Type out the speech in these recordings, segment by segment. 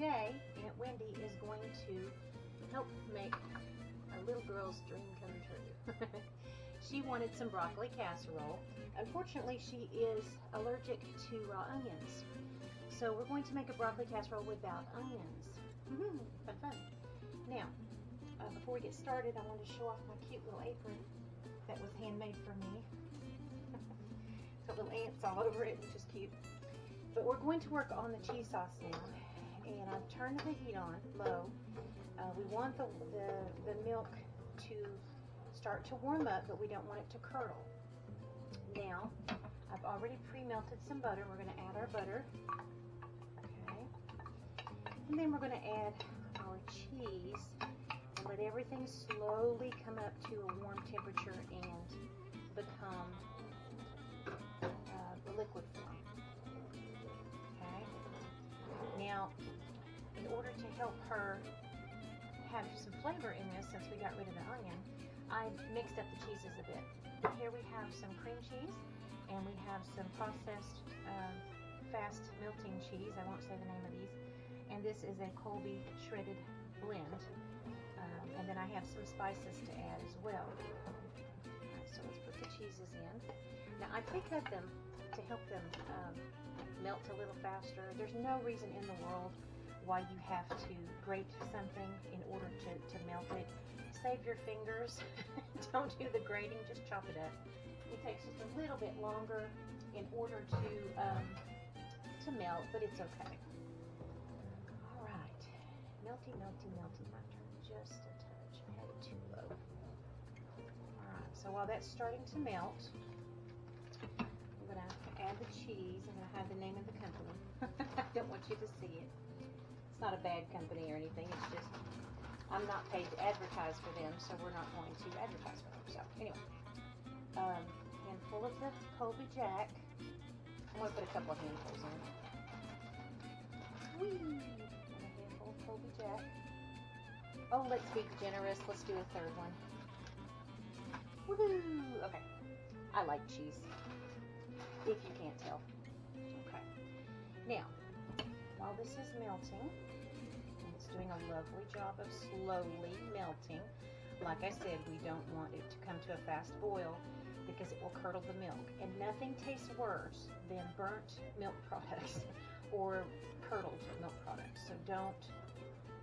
today Aunt Wendy is going to help make a little girl's dream come true. She wanted some broccoli casserole. Unfortunately, she is allergic to raw onions. So we're going to make a broccoli casserole without onions. Fun, fun. Now, before we get started, I want to show off my cute little apron that was handmade for me. It's got little ants all over it, which is cute. But we're going to work on the cheese sauce now. And I've turned the heat on low. We want the milk to start to warm up, but we don't want it to curdle. Now, I've already pre-melted some butter. We're going to add our butter. Okay. And then we're going to add our cheese and let everything slowly come up to a warm temperature and become the liquid form. Okay. Now, in order to help her have some flavor in this, since we got rid of the onion, I mixed up the cheeses a bit. Here we have some cream cheese, and we have some processed fast melting cheese. I won't say the name of these. And this is a Colby shredded blend. And then I have some spices to add as well. Alright, so let's put the cheeses in. Now I pre-cut them to help them melt a little faster. There's no reason in the world why you have to grate something in order to melt it. Save your fingers. Don't do the grating, just chop it up. It takes just a little bit longer in order to melt, but it's okay. All right, melty, melty, melty. I turned just a touch. I had it too low. All right, so while that's starting to melt, I'm gonna add the cheese. I'm gonna have the name of the company. I don't want you to see it. It's not a bad company or anything. It's just I'm not paid to advertise for them, so we're not going to advertise for them. So anyway, handful of the Colby Jack. I'm going to put a couple of handfuls in. Whee! And a handful of Colby Jack. Oh, let's be generous. Let's do a third one. Woohoo! Okay. I like cheese, if you can't tell. Okay. Now, while this is melting, it's doing a lovely job of slowly melting. Like I said, we don't want it to come to a fast boil because it will curdle the milk. And nothing tastes worse than burnt milk products or curdled milk products. So don't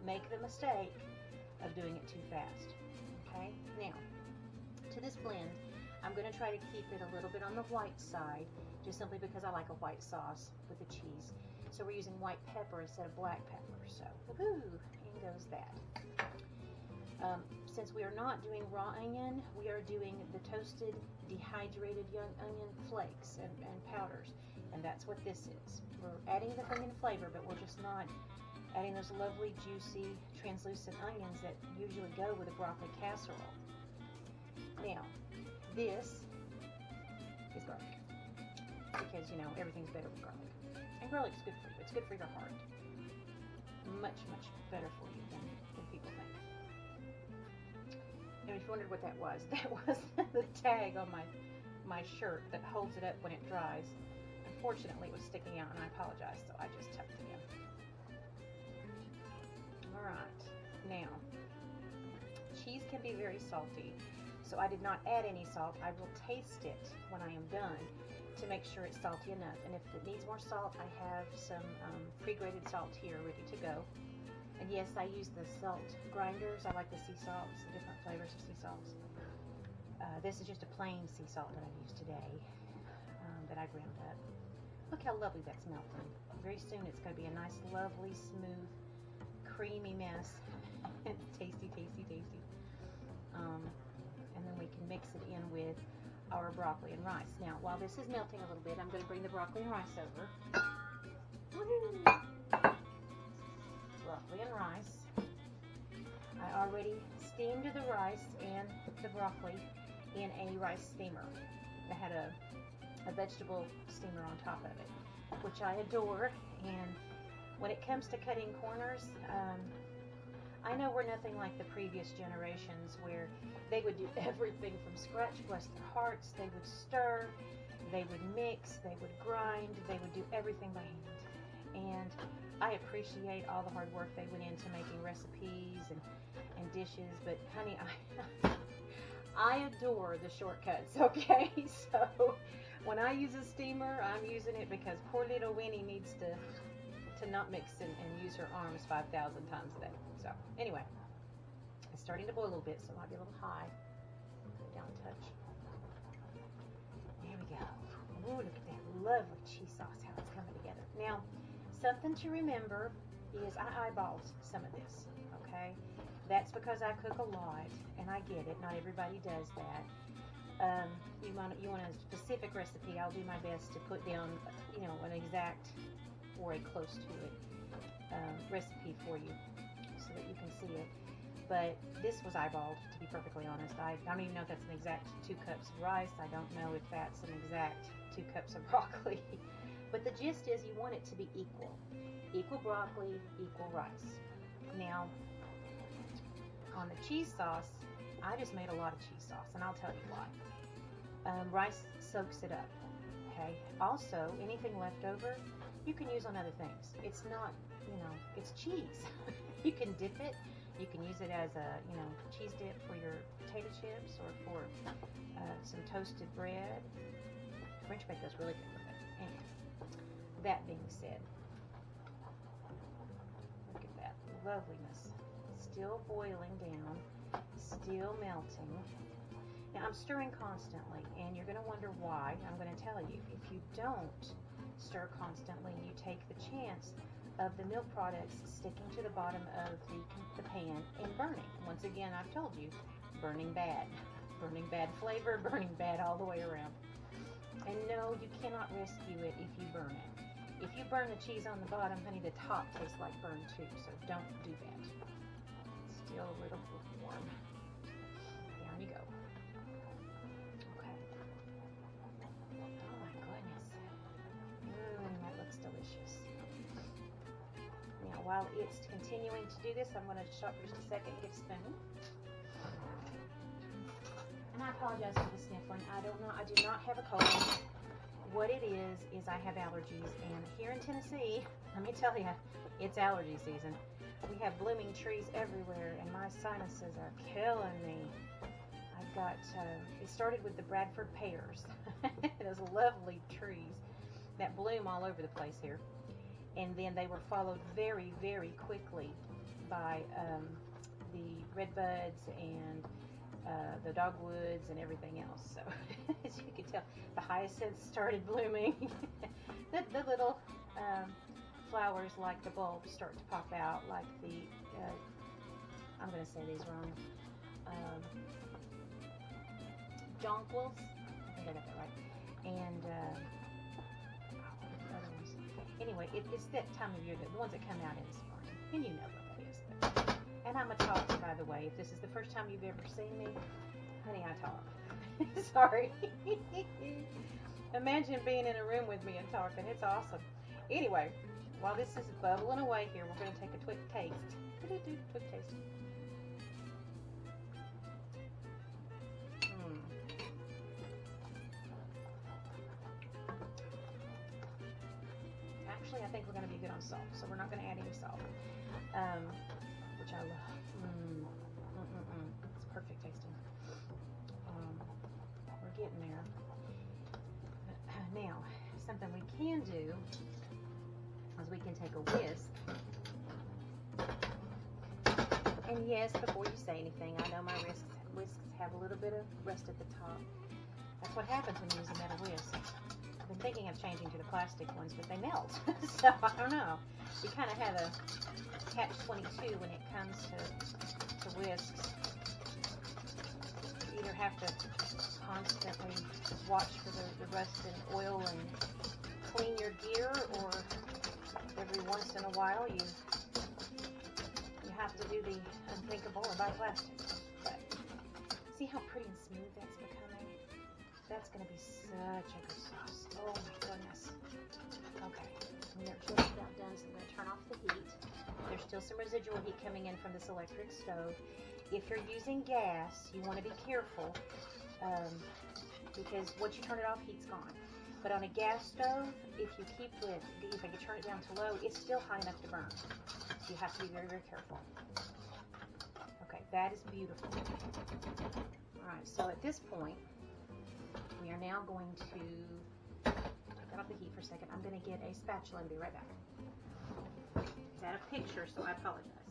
make the mistake of doing it too fast. Okay? Now, to this blend, I'm going to try to keep it a little bit on the white side, just simply because I like a white sauce with the cheese. So we're using white pepper instead of black pepper. So, woohoo, in goes that. Since we are not doing raw onion, we are doing the toasted, dehydrated young onion flakes and powders. And that's what this is. We're adding the onion flavor, but we're just not adding those lovely, juicy, translucent onions that usually go with a broccoli casserole. Now, this is garlic. Because, you know, everyth's better with garlic. And garlic's good for you. It's good for your heart. Much, much better for you than people think. And if you wondered what that was the tag on my shirt that holds it up when it dries. Unfortunately, it was sticking out, and I apologize, so I just tucked it in. All right. Now, cheese can be very salty, so I did not add any salt. I will taste it when I am done to make sure it's salty enough. And if it needs more salt, I have some pre-grated salt here ready to go. And yes, I use the salt grinders. I like the sea salts, the different flavors of sea salts. This is just a plain sea salt that I've used today that I ground up. Look how lovely that's melting. Very soon it's going to be a nice, lovely, smooth, creamy mess. It's tasty, tasty, tasty. And then we can mix it in with our broccoli and rice. Now, while this is melting a little bit, I'm going to bring the broccoli and rice over. Woo-hoo! Broccoli and rice. I already steamed the rice and the broccoli in a rice steamer. I had a vegetable steamer on top of it, which I adore. And when it comes to cutting corners, I know we're nothing like the previous generations where they would do everything from scratch, bless their hearts. They would stir, they would mix, they would grind, they would do everything by hand. And I appreciate all the hard work they went into making recipes and dishes, but honey, I adore the shortcuts, okay? So when I use a steamer, I'm using it because poor little Winnie needs to not mix and use her arms 5,000 times a day. So anyway, it's starting to boil a little bit, so it might be a little high. Go down a touch. There we go. Ooh, look at that lovely cheese sauce, how it's coming together. Now, something to remember is I eyeballed some of this, okay? That's because I cook a lot, and I get it. Not everybody does that. You want a specific recipe, I'll do my best to put down, an exact or a close to it recipe for you so that you can see it. But this was eyeballed, to be perfectly honest. I don't even know if that's an exact 2 cups of rice. I don't know if that's an exact 2 cups of broccoli. But the gist is you want it to be equal. Equal broccoli, equal rice. Now, on the cheese sauce, I just made a lot of cheese sauce, and I'll tell you why. Rice soaks it up, okay? Also, anything left over, you can use on other things. It's not, it's cheese. You can dip it. You can use it as a, cheese dip for your potato chips or for some toasted bread. French bread goes really good with it. Anyway, that being said, look at that loveliness. Still boiling down, still melting. Now I'm stirring constantly, and you're going to wonder why. I'm going to tell you. If you don't stir constantly, you take the chance of the milk products sticking to the bottom of the pan and burning. Once again, I've told you, burning bad. Burning bad flavor, burning bad all the way around. And no, you cannot rescue it if you burn it. If you burn the cheese on the bottom, honey, the top tastes like burned too, so don't do that. Still a little warm. Down you go. Okay. Oh my goodness. That looks delicious. Now, while it's continuing to do this, I'm going to stop for just a second and get a spoon. And I apologize for the sniffling. I do not have a cold. What it is I have allergies, and here in Tennessee, let me tell you, it's allergy season. We have blooming trees everywhere, and my sinuses are killing me. I've got, it started with the Bradford pears. Those lovely trees that bloom all over the place here. And then they were followed very, very quickly by the redbuds and the dogwoods and everything else. So, as you can tell, the hyacinths started blooming. the little flowers like the bulbs start to pop out, like the, I'm going to say these wrong, jonquils, I think I got that right, and the other ones. Anyway, it's that time of year, the ones that come out in the spring, and you know what that is. And I'm a talker, by the way. If this is the first time you've ever seen me, honey, I talk. Sorry. Imagine being in a room with me and talking. It's awesome. Anyway, while this is bubbling away here, we're going to take a quick taste. Quick taste. Actually, I think we're going to be good on salt, so we're not going to add any salt, which I love. It's perfect tasting. We're getting there. Now, something we can do is we can take a whisk. And yes, before you say anything, I know my whisks have a little bit of rust at the top. That's what happens when you use a metal whisk. I've been thinking of changing to the plastic ones, but they melt. So I don't know. You kind of have a catch-22 when it comes to whisks. You either have to constantly watch for the rust and oil and clean your gear, or every once in a while you have to do the unthinkable and buy plastic. But see how pretty and smooth that's becoming? That's going to be such a good sauce. Oh my goodness. Okay, and they're just about done, so I'm going to turn off the heat. There's still some residual heat coming in from this electric stove. If you're using gas, you want to be careful because once you turn it off, heat's gone. But on a gas stove, if you turn it down to low, it's still high enough to burn. So you have to be very, very careful. Okay, that is beautiful. All right, so at this point, we are now going to take that off the heat for a second. I'm going to get a spatula and be right back. It's out of picture, so I apologize.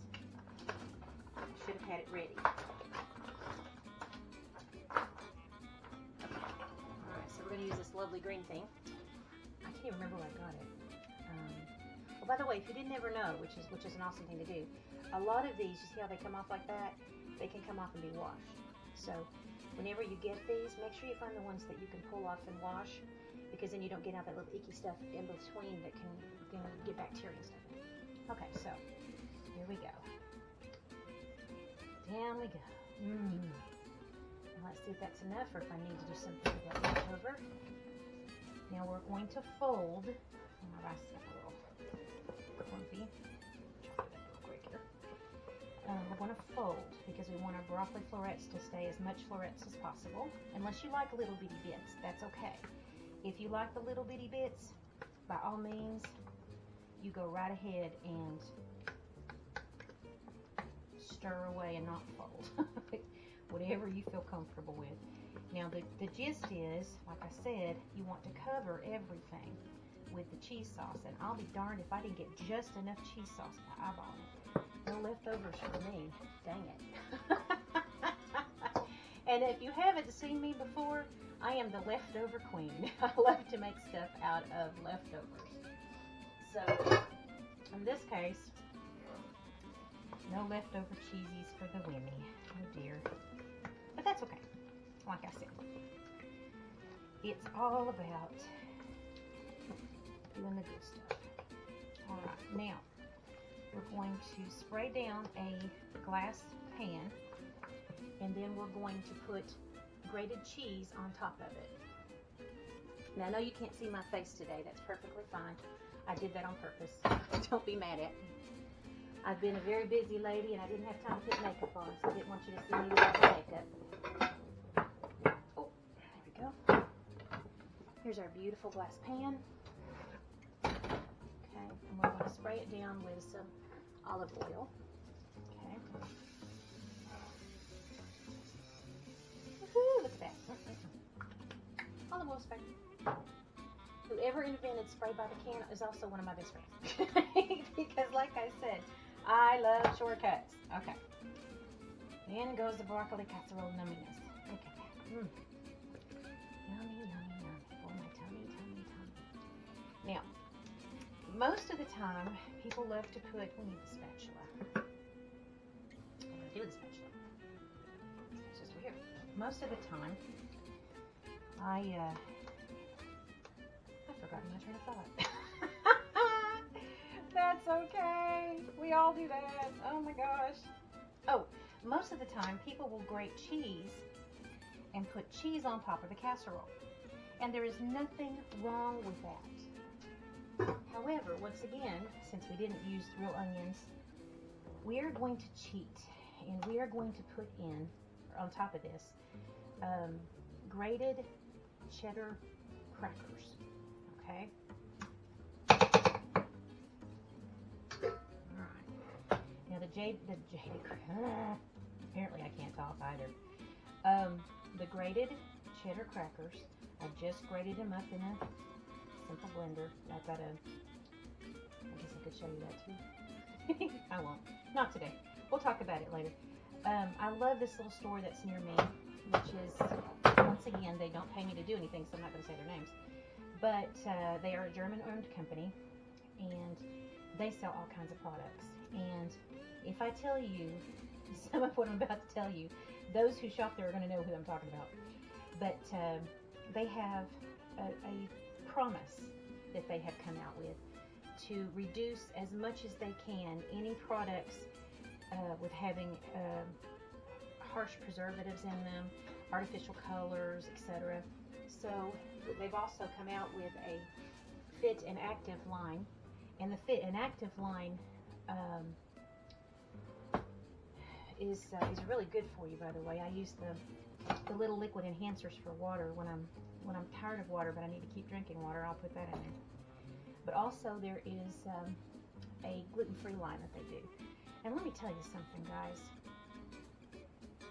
I should have had it ready. We're going to use this lovely green thing. I can't even remember where I got it. Oh, by the way, if you didn't ever know, which is an awesome thing to do, a lot of these, you see how they come off like that? They can come off and be washed. So whenever you get these, make sure you find the ones that you can pull off and wash, because then you don't get out that little icky stuff in between that can, get bacteria and stuff in. Okay, so here we go. Down we go. Let's see if that's enough, or if I need to do something with that left over. Now we're going to fold. My rice is a little clumpy. Chop it up real quick here. We're going to fold because we want our broccoli florets to stay as much florets as possible. Unless you like little bitty bits, that's okay. If you like the little bitty bits, by all means, you go right ahead and stir away and not fold. Whatever you feel comfortable with. Now the gist is, like I said, you want to cover everything with the cheese sauce, and I'll be darned if I didn't get just enough cheese sauce to eyeball it. No leftovers for me. Dang it. And if you haven't seen me before, I am the leftover queen. I love to make stuff out of leftovers. So in this case, no leftover cheesies for the Winnie. Oh dear. But that's okay. Like I said, it's all about doing the good stuff. All right, now we're going to spray down a glass pan, and then we're going to put grated cheese on top of it. Now I know you can't see my face today. That's perfectly fine. I did that on purpose. Don't be mad at me. I've been a very busy lady, and I didn't have time to put makeup on, so I didn't want you to see me without the makeup. Oh, there we go. Here's our beautiful glass pan. Okay, and we're going to spray it down with some olive oil. Okay. Woohoo, look at that. Olive oil spray. Whoever invented spray by the can is also one of my best friends. Because like I said, I love shortcuts. Okay. Then goes the broccoli casserole numminess. Look at that. Yummy, yummy, yummy. For my tummy, tummy, tummy. Now, most of the time, people love to put, we need the spatula. What do I do with the spatula? It's just weird. Most of the time, I've forgotten my train of thought. That's okay. We all do that. Oh my gosh. Oh, most of the time people will grate cheese and put cheese on top of the casserole. And there is nothing wrong with that. However, once again, since we didn't use real onions, we are going to cheat, and we are going to put in, on top of this, grated cheddar crackers. Okay? Alright. Now apparently I can't talk either. The grated cheddar crackers, I just grated them up in a simple blender. I've got I guess I could show you that too. I won't. Not today. We'll talk about it later. I love this little store that's near me, which is, once again, they don't pay me to do anything, so I'm not going to say their names. But they are a German-owned company, and they sell all kinds of products. And if I tell you some of what I'm about to tell you, those who shop there are going to know who I'm talking about. But they have a promise that they have come out with to reduce as much as they can any products with having harsh preservatives in them, artificial colors, etc. So they've also come out with a Fit and Active line, and the Fit and Active line is really good for you, by the way. I use the little liquid enhancers for water when I'm tired of water, but I need to keep drinking water. I'll put that in there. But also there is a gluten-free line that they do. And let me tell you something, guys.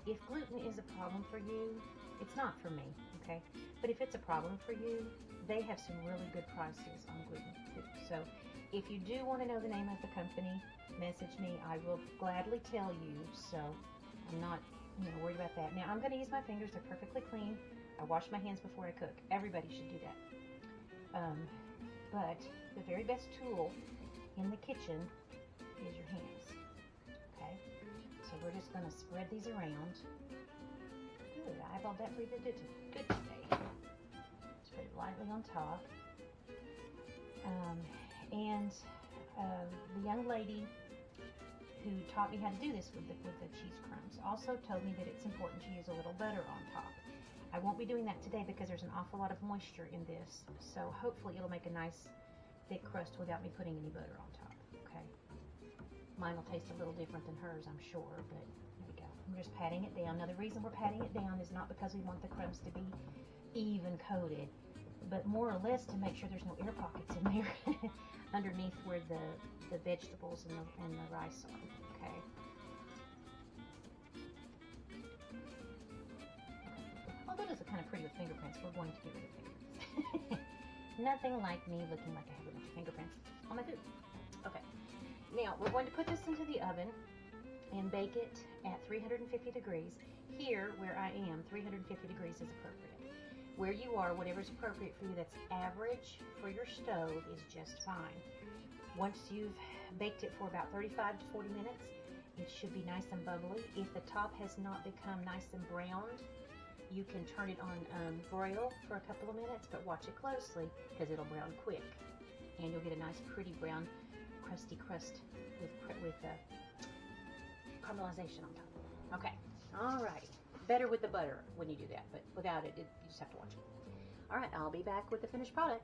If gluten is a problem for you, it's not for me, okay? But if it's a problem for you, they have some really good prices on gluten too. So if you do want to know the name of the company, message me. I will gladly tell you. So I'm not, worried about that. Now I'm going to use my fingers. They're perfectly clean. I wash my hands before I cook. Everybody should do that. But the very best tool in the kitchen is your hands. Okay? So we're just going to spread these around. Good. I eyeballed that pretty good today. Spread it lightly on top. The young lady who taught me how to do this with the cheese crumbs also told me that it's important to use a little butter on top. I won't be doing that today because there's an awful lot of moisture in this, so hopefully it'll make a nice thick crust without me putting any butter on top. Okay, mine will taste a little different than hers, I'm sure, but there we go. I'm just patting it down. Now the reason we're patting it down is not because we want the crumbs to be even coated, but more or less to make sure there's no air pockets in there underneath where the vegetables and the rice are. Okay. Although it is kind of pretty with fingerprints, we're going to get rid of fingerprints. Nothing like me looking like I have a bunch of fingerprints on my food. Okay. Now we're going to put this into the oven and bake it at 350 degrees. Here, where I am, 350 degrees is appropriate. Where you are, whatever's appropriate for you that's average for your stove is just fine. Once you've baked it for about 35 to 40 minutes, it should be nice and bubbly. If the top has not become nice and browned, you can turn it on broil for a couple of minutes, but watch it closely because it'll brown quick. And you'll get a nice pretty brown crusty crust with caramelization on top. Okay, alrighty. Better with the butter when you do that, but without it, you just have to watch it. All right, I'll be back with the finished product.